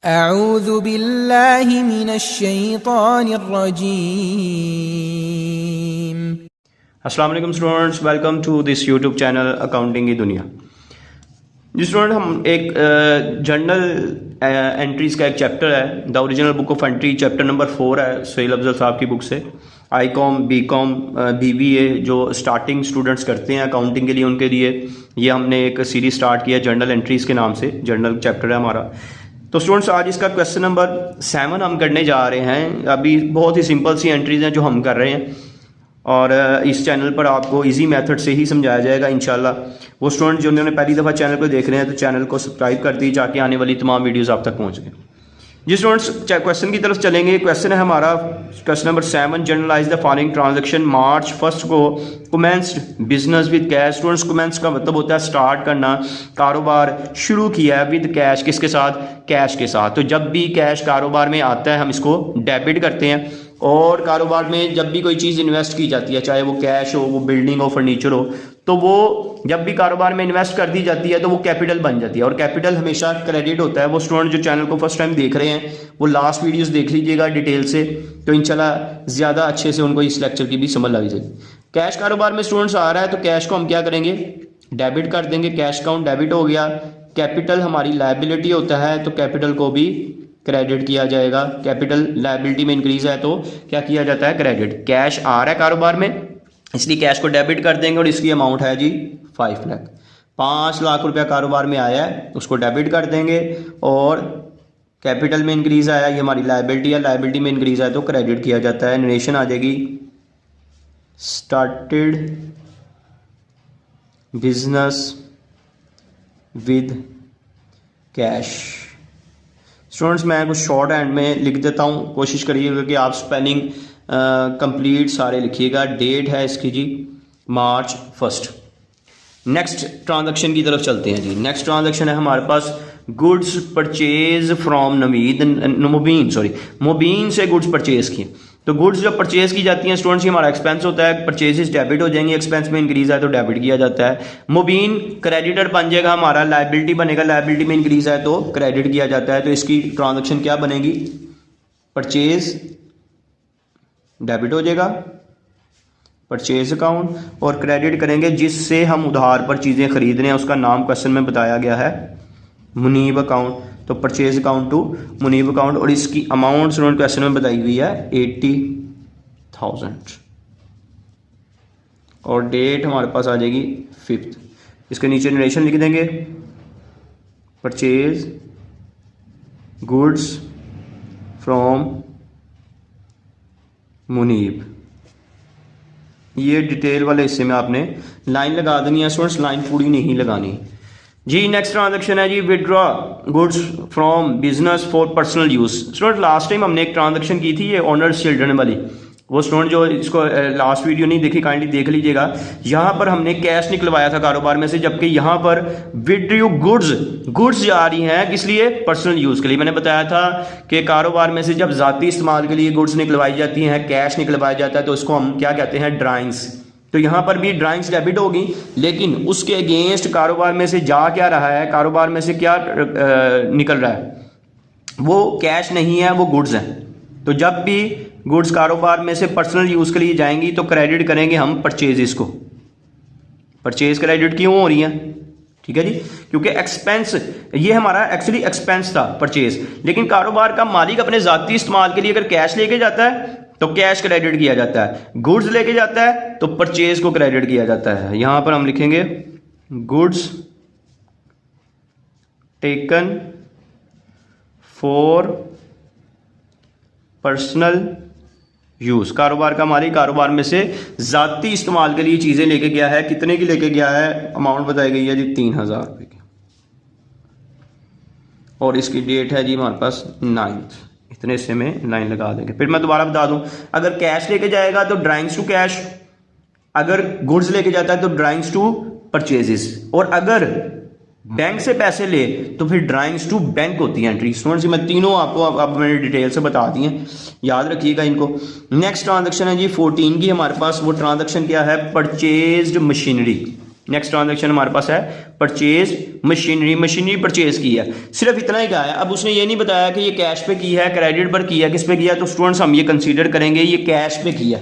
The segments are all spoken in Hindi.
अऊज़ु बिल्लाहि मिनश्शैतानिर्रजीम। अस्सलाम वालेकुम students, welcome to this YouTube channel accounting की दुनिया। जी स्टूडेंट, हम एक जर्नल एंट्रीज का एक चैप्टर है, the original book of entry, chapter number 4 है सुहेल अफजल साहब की बुक से। I com, B com, BBA जो स्टार्टिंग स्टूडेंट्स करते हैं अकाउंटिंग के लिए, उनके लिए ये हमने एक सीरीज स्टार्ट किया जर्नल एंट्रीज के नाम से। जर्नल चैप्टर है हमारा। तो स्टूडेंट्स, आज इसका क्वेश्चन नंबर 7 हम करने जा रहे हैं। अभी बहुत ही सिंपल सी एंट्रीज हैं जो हम कर रहे हैं, और इस चैनल पर आपको इजी मेथड से ही समझाया जाएगा इंशाल्लाह। वो स्टूडेंट जो उन्होंने पहली दफ़ा चैनल को देख रहे हैं तो चैनल को सब्सक्राइब कर दी, ताकि आने वाली तमाम वीडियोस आप तक पहुंच गए। जी स्टूडेंट्स, क्वेश्चन की तरफ चलेंगे। क्वेश्चन है हमारा question number 7, journalise the following transaction March 1 को commenced business with cash. Students, commence का मतलब होता है स्टार्ट करना, कारोबार शुरू किया है विद कैश। किसके साथ? कैश के साथ। तो जब भी कैश कारोबार में आता है हम इसको डेबिट करते हैं। और कारोबार में जब भी कोई चीज़ इन्वेस्ट की जाती है, चाहे वो कैश हो, वो बिल्डिंग हो, फर्नीचर हो, तो वो जब भी कारोबार में इन्वेस्ट कर दी जाती है तो वो कैपिटल बन जाती है, और कैपिटल हमेशा क्रेडिट होता है। वो स्टूडेंट जो चैनल को फर्स्ट टाइम देख रहे हैं वो लास्ट वीडियोस देख लीजिएगा डिटेल से, तो इंशाल्लाह ज़्यादा अच्छे से उनको इस लेक्चर की भी समझ लग जाएगी। कैश कारोबार में स्टूडेंट्स आ रहा है तो कैश को हम क्या करेंगे? डेबिट कर देंगे। कैश अकाउंट डेबिट हो गया। कैपिटल हमारी लायबिलिटी होता है तो कैपिटल को भी क्रेडिट किया जाएगा। कैपिटल लायबिलिटी में इंक्रीज है तो क्या किया जाता है? क्रेडिट। कैश आ रहा है कारोबार में, इसलिए कैश को डेबिट कर देंगे, और इसकी अमाउंट है जी 5 लाख। 5 लाख रुपया कारोबार में आया है, उसको डेबिट कर देंगे। और कैपिटल में इंक्रीज आया, ये हमारी लायबिलिटी है, लायबिलिटी में इंक्रीज आया तो क्रेडिट किया जाता है। नरेशन आ जाएगी, started business with cash. Students, मैं कुछ शॉर्ट हैंड में लिख देता हूँ, कोशिश करिएगा कि आप स्पेलिंग कंप्लीट सारे लिखिएगा। डेट है इसकी जी मार्च 1। नेक्स्ट ट्रांजैक्शन की तरफ चलते हैं जी। नेक्स्ट ट्रांजैक्शन है हमारे पास गुड्स परचेज फ्रॉम मुबीन से गुड्स परचेज की। तो गुड्स जब परचेज की जाती हैं स्टूडेंट्स, ये हमारा एक्सपेंस होता है, परचेजेस डेबिट हो जाएंगे, एक्सपेंस में इंक्रीज है तो डेबिट किया जाता है। मुबीन क्रेडिटर बन जाएगा हमारा, लायबिलिटी बनेगा, लायबिलिटी में इंक्रीज है तो क्रेडिट किया जाता है। तो इसकी ट्रांजैक्शन क्या बनेगी? परचेज डेबिट हो जाएगा, परचेज अकाउंट, और क्रेडिट करेंगे जिससे हम उधार पर चीज़ें खरीद रहे हैं, उसका नाम क्वेश्चन में बताया गया है मुनीब अकाउंट। तो purchase account to Munib account, और इसकी अमाउंट स्टूडेंट क्वेश्चन में बताई हुई है 80,000, और डेट हमारे पास आ जाएगी 5। इसके नीचे नरेशन लिख देंगे, परचेज गुड्स फ्रॉम मुनीब। ये डिटेल वाले हिस्से में आपने लाइन लगा देनी है स्टूडेंट्स, लाइन पूरी नहीं लगानी जी। नेक्स्ट ट्रांजैक्शन है जी withdraw goods from business for personal use. Student, last time हमने एक ट्रांजैक्शन की थी ये ऑनर्स चिल्ड्रन वाली। वो स्टूडेंट जो इसको लास्ट वीडियो नहीं देखी, काइंडली देख लीजिएगा। यहाँ पर हमने कैश निकलवाया था कारोबार में से, जबकि यहाँ पर विड्रॉ गुड्स जा रही हैं किस लिए? पर्सनल यूज़ के लिए। मैंने बताया था कि कारोबार में से जब ज़ाती इस्तेमाल के लिए गुड्स निकलवाई जाती हैं, कैश निकलवाया जाता है, तो उसको हम क्या कहते हैं? ड्राइंग्स। तो यहाँ पर भी ड्राइंग्स डेबिट होगी, लेकिन उसके अगेंस्ट कारोबार में से जा क्या रहा है? कारोबार में से क्या निकल रहा है? वो कैश नहीं है, वो गुड्स हैं। तो जब भी गुड्स कारोबार में से पर्सनल यूज़ के लिए जाएंगी तो क्रेडिट करेंगे हम परचेजेस को। परचेज क्रेडिट क्यों हो रही है? ठीक है जी, क्योंकि एक्सपेंस, ये हमारा एक्चुअली एक्सपेंस था परचेज, लेकिन कारोबार का मालिक अपने ज़ाती इस्तेमाल के लिए अगर कैश लेके जाता है तो कैश क्रेडिट किया जाता है, गुड्स लेके जाता है तो परचेज को क्रेडिट किया जाता है। यहां पर हम लिखेंगे goods taken for personal use. कारोबार का मालिक कारोबार में से जाती इस्तेमाल के लिए चीजें लेके गया है। कितने की लेके गया है? अमाउंट बताई गई है जी 3,000 रुपए की, और इसकी डेट है जी हमारे पास 9th। इतने हिस्से में लाइन लगा देंगे। फिर मैं दोबारा बता दूं, अगर कैश लेके जाएगा तो ड्राइंग्स टू कैश, अगर गुड्स लेके जाता है तो ड्राइंग्स टू परचेजेस, और अगर बैंक से पैसे ले तो फिर ड्राइंग्स टू बैंक होती है एंट्री। स्टूडेंट्स, मैं तीनों आपको अब मैंने डिटेल से बता दी हैं, याद रखिएगा इनको। नेक्स्ट ट्रांजैक्शन है जी 14 की हमारे पास। वो ट्रांजैक्शन क्या है? Purchased machinery. नेक्स्ट ट्रांजैक्शन हमारे पास है परचेज मशीनरी परचेज की है, सिर्फ इतना ही कहा है। अब उसने ये नहीं बताया कि ये कैश पे की है, क्रेडिट पर की है, किस पे किया। तो स्टूडेंट्स हम ये कंसीडर करेंगे ये कैश पे किया।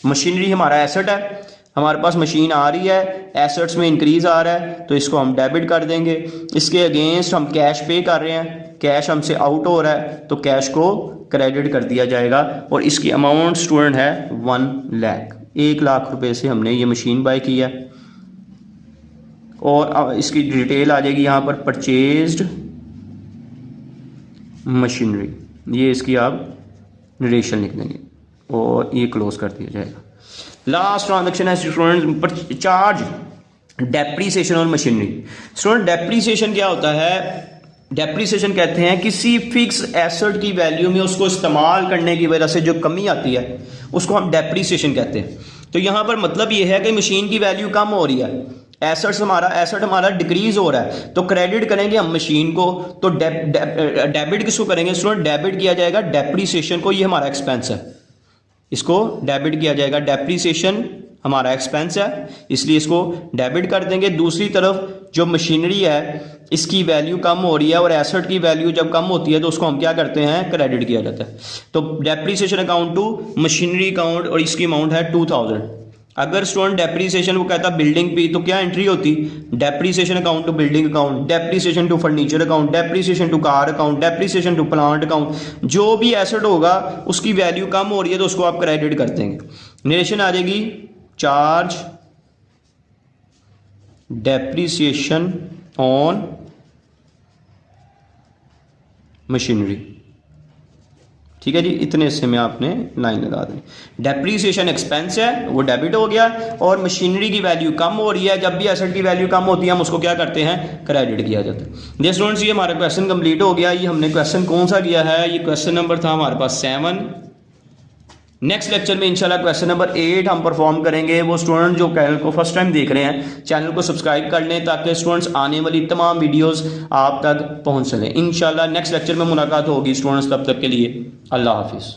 मशीनरी हमारा एसेट है, हमारे पास मशीन आ रही है, एसेट्स में इंक्रीज आ रहा है तो इसको हम डेबिट कर देंगे। इसके अगेंस्ट हम कैश पे कर रहे हैं, कैश हमसे आउट हो रहा है तो कैश को क्रेडिट कर दिया जाएगा। और इसकी अमाउंट स्टूडेंट है 1 लाख, 1 लाख रुपए से हमने ये मशीन बाय की है। और इसकी डिटेल आ जाएगी यहाँ पर परचेज्ड मशीनरी, ये इसकी आप नरेशन लिख देंगे और ये क्लोज कर दिया जाएगा। लास्ट ट्रांजैक्शन है स्टूडेंट चार्ज डेप्रीसिएशन और मशीनरी। स्टूडेंट डेप्रीसिएशन क्या होता है? डेप्रीसिएशन कहते हैं किसी फिक्स एसेट की वैल्यू में उसको इस्तेमाल करने की वजह से जो कमी आती है उसको हम डेप्रीसिएशन कहते हैं। तो यहाँ पर मतलब ये है कि मशीन की वैल्यू कम हो रही है, एसेट हमारा डिक्रीज हो रहा है, तो क्रेडिट करेंगे हम मशीन को। तो डेबिट किसको करेंगे स्टूडेंट? डेबिट किया जाएगा डेप्रीसिएशन को, ये हमारा एक्सपेंस है, इसको डेबिट किया जाएगा। डेप्रीसिएशन हमारा एक्सपेंस है इसलिए इसको डेबिट कर देंगे। दूसरी तरफ जो मशीनरी है इसकी वैल्यू कम हो रही है और एसेट की वैल्यू जब कम होती है तो उसको हम क्या करते हैं? क्रेडिट किया जाता है। तो depreciation account to machinery account और इसकी अमाउंट है 2000। अगर स्टूडेंट डेप्रीसिएशन वो कहता बिल्डिंग पे तो क्या एंट्री होती? Depreciation account to building account, depreciation to furniture account, depreciation to car account, depreciation to plant account. जो भी एसेट होगा उसकी वैल्यू कम हो रही है तो उसको आप क्रेडिट कर देंगे। नरेशन आ जाएगी चार्ज डेप्रीसिएशन ऑन मशीनरी। ठीक है जी, इतने से में आपने लाइन लगा दें। डेप्रीसिएशन एक्सपेंस है वो डेबिट हो गया और मशीनरी की वैल्यू कम हो रही है, जब भी एसेट की वैल्यू कम होती है हम उसको क्या करते हैं? क्रेडिट किया जाता है। जी स्टूडेंट्स, ये हमारा क्वेश्चन कंप्लीट हो गया। ये हमने क्वेश्चन कौन सा किया है? ये क्वेश्चन नंबर था हमारे पास 7। नेक्स्ट लेक्चर में इंशाल्लाह क्वेश्चन नंबर 8 हम परफॉर्म करेंगे। वो स्टूडेंट जो चैनल को फर्स्ट टाइम देख रहे हैं चैनल को सब्सक्राइब कर लें ताकि स्टूडेंट्स आने वाली तमाम वीडियोस आप तक पहुंच सकें। इंशाल्लाह नेक्स्ट लेक्चर में मुलाकात होगी स्टूडेंट्स, तब तक के लिए अल्लाह हाफिज़।